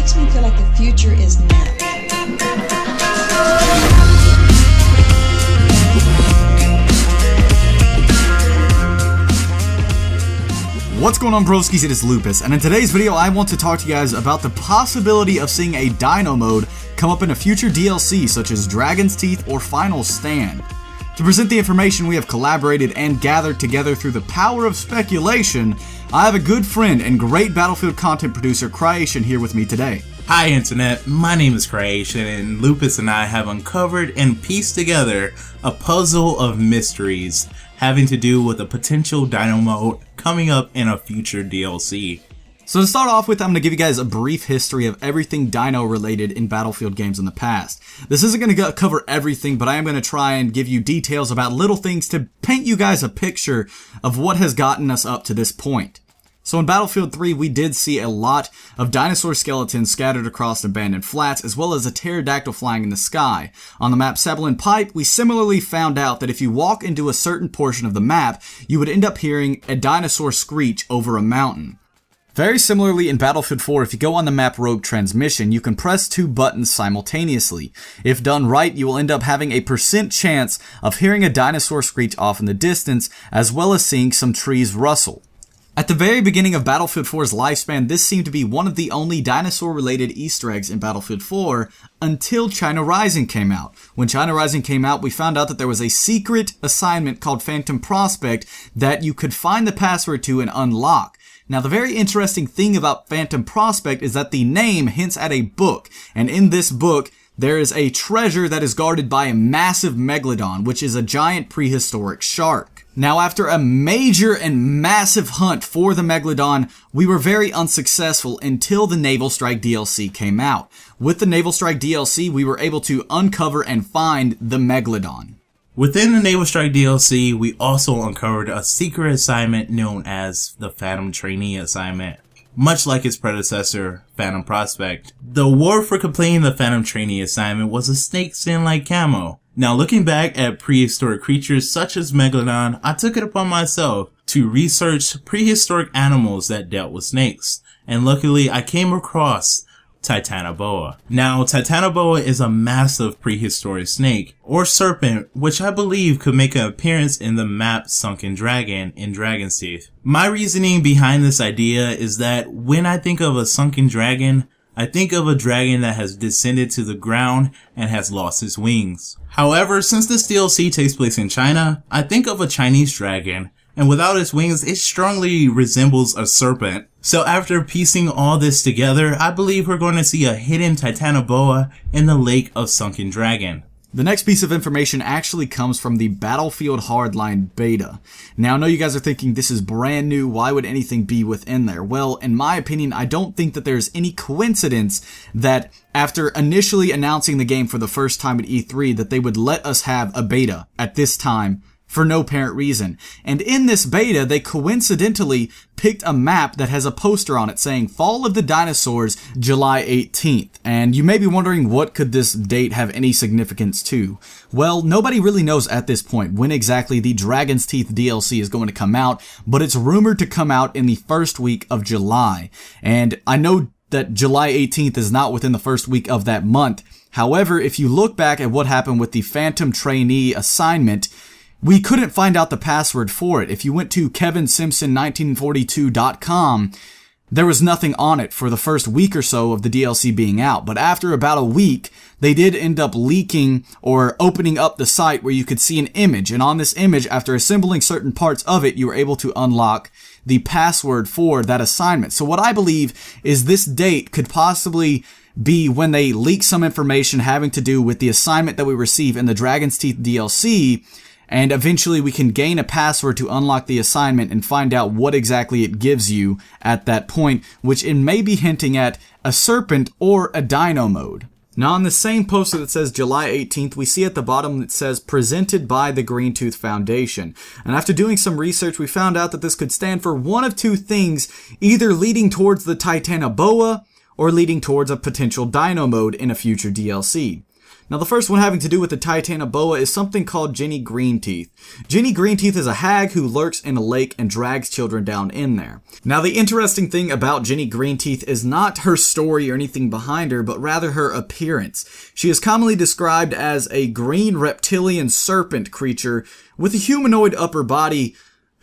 makes me feel like the future is now. What's going on, broskies? It is Lupus, and in today's video I want to talk to you guys about the possibility of seeing a Dino mode come up in a future DLC such as Dragon's Teeth or Final Stand. To present the information we have collaborated and gathered together through the power of speculation, I have a good friend and great Battlefield content producer, Creation, here with me today. Hi Internet, my name is Creation, and Lupus and I have uncovered and pieced together a puzzle of mysteries having to do with a potential Dino mode coming up in a future DLC. So to start off with, I'm going to give you guys a brief history of everything Dino related in Battlefield games in the past. This isn't going to cover everything, but I am going to try and give you details about little things to paint you guys a picture of what has gotten us up to this point. So in Battlefield 3, we did see a lot of dinosaur skeletons scattered across abandoned flats, as well as a pterodactyl flying in the sky. On the map Sebulin Pipe, we similarly found out that if you walk into a certain portion of the map, you would end up hearing a dinosaur screech over a mountain. Very similarly in Battlefield 4, if you go on the map Rogue Transmission, you can press two buttons simultaneously. If done right, you will end up having a % chance of hearing a dinosaur screech off in the distance, as well as seeing some trees rustle. At the very beginning of Battlefield 4's lifespan, this seemed to be one of the only dinosaur-related Easter eggs in Battlefield 4 until China Rising came out. When China Rising came out, we found out that there was a secret assignment called Phantom Prospect that you could find the password to and unlock. Now, the very interesting thing about Phantom Prospect is that the name hints at a book, and in this book, there is a treasure that is guarded by a massive megalodon, which is a giant prehistoric shark. Now, after a major and massive hunt for the megalodon, we were very unsuccessful until the Naval Strike DLC came out. With the Naval Strike DLC, we were able to uncover and find the megalodon. Within the Naval Strike DLC, we also uncovered a secret assignment known as the Phantom Trainee Assignment. Much like its predecessor, Phantom Prospect, the award for completing the Phantom Trainee Assignment was a snakeskin-like camo. Now, looking back at prehistoric creatures such as Megalodon, I took it upon myself to research prehistoric animals that dealt with snakes, and luckily I came across Titanoboa. Now, Titanoboa is a massive prehistoric snake, or serpent, which I believe could make an appearance in the map Sunken Dragon in Dragon's Teeth. My reasoning behind this idea is that when I think of a sunken dragon, I think of a dragon that has descended to the ground and has lost its wings. However, since this DLC takes place in China, I think of a Chinese dragon, and without its wings, it strongly resembles a serpent. So after piecing all this together, I believe we're going to see a hidden Titanoboa in the Lake of Sunken Dragon. The next piece of information actually comes from the Battlefield Hardline beta. Now, I know you guys are thinking this is brand new, why would anything be within there? Well, in my opinion, I don't think that there's any coincidence that after initially announcing the game for the first time at E3 that they would let us have a beta at this time for no apparent reason. And in this beta, they coincidentally picked a map that has a poster on it saying Fall of the Dinosaurs, July 18th. And you may be wondering, what could this date have any significance to? Well, nobody really knows at this point when exactly the Dragon's Teeth DLC is going to come out, but it's rumored to come out in the first week of July. And I know that July 18th is not within the first week of that month. However, if you look back at what happened with the Phantom Trainee Assignment, we couldn't find out the password for it. If you went to kevinsimpson1942.com, there was nothing on it for the first week or so of the DLC being out. But after about a week, they did end up leaking or opening up the site where you could see an image. And on this image, after assembling certain parts of it, you were able to unlock the password for that assignment. So what I believe is this date could possibly be when they leak some information having to do with the assignment that we receive in the Dragon's Teeth DLC, and eventually we can gain a password to unlock the assignment and find out what exactly it gives you at that point, which it may be hinting at a serpent or a dino mode. Now on the same poster that says July 18th, we see at the bottom that says presented by the Green Tooth Foundation. And after doing some research, we found out that this could stand for one of two things, either leading towards the Titanoboa or leading towards a potential dino mode in a future DLC. Now the first one having to do with the Titanoboa is something called Jenny Greenteeth. Jenny Greenteeth is a hag who lurks in a lake and drags children down in there. Now the interesting thing about Jenny Greenteeth is not her story or anything behind her, but rather her appearance. She is commonly described as a green reptilian serpent creature with a humanoid upper body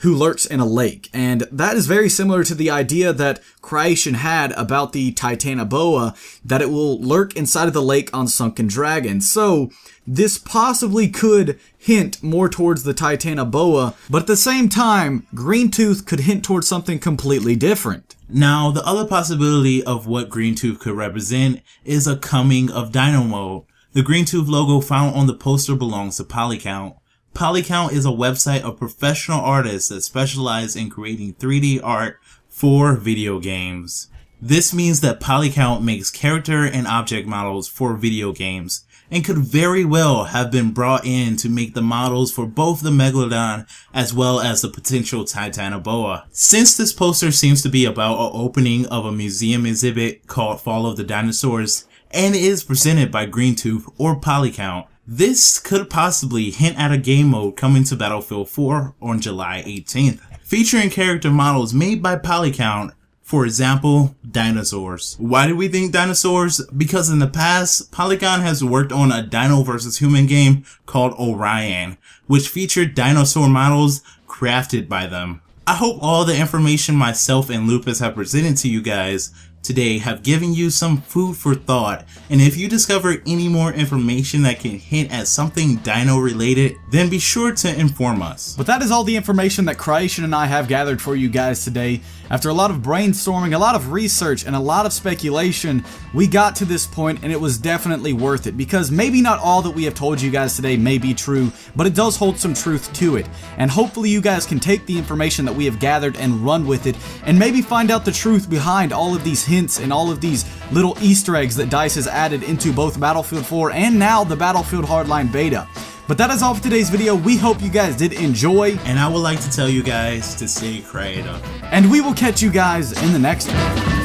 who lurks in a lake. And that is very similar to the idea that Creation had about the Titanoboa, that it will lurk inside of the lake on Sunken Dragon. So this possibly could hint more towards the Titanoboa, but at the same time, Greentooth could hint towards something completely different. Now, the other possibility of what Greentooth could represent is a coming of Dino mode. The Greentooth logo found on the poster belongs to Polycount. Polycount is a website of professional artists that specialize in creating 3D art for video games. This means that Polycount makes character and object models for video games, and could very well have been brought in to make the models for both the Megalodon as well as the potential Titanoboa. Since this poster seems to be about an opening of a museum exhibit called Fall of the Dinosaurs, and is presented by Greentooth or Polycount, this could possibly hint at a game mode coming to Battlefield 4 on July 18th, featuring character models made by Polycount, for example, dinosaurs. Why do we think dinosaurs? Because in the past, Polygon has worked on a dino versus human game called Orion, which featured dinosaur models crafted by them. I hope all the information myself and Lupus have presented to you guys today have given you some food for thought, and if you discover any more information that can hint at something dino related, then be sure to inform us. But that is all the information that Creation and I have gathered for you guys today. After a lot of brainstorming, a lot of research, and a lot of speculation, we got to this point, and it was definitely worth it, because maybe not all that we have told you guys today may be true, but it does hold some truth to it. And hopefully you guys can take the information that we have gathered and run with it, and maybe find out the truth behind all of these hints and all of these little Easter eggs that DICE has added into both Battlefield 4 and now the Battlefield Hardline Beta. But that is all for today's video. We hope you guys did enjoy. And I would like to tell you guys to stay creative. And we will catch you guys in the next one.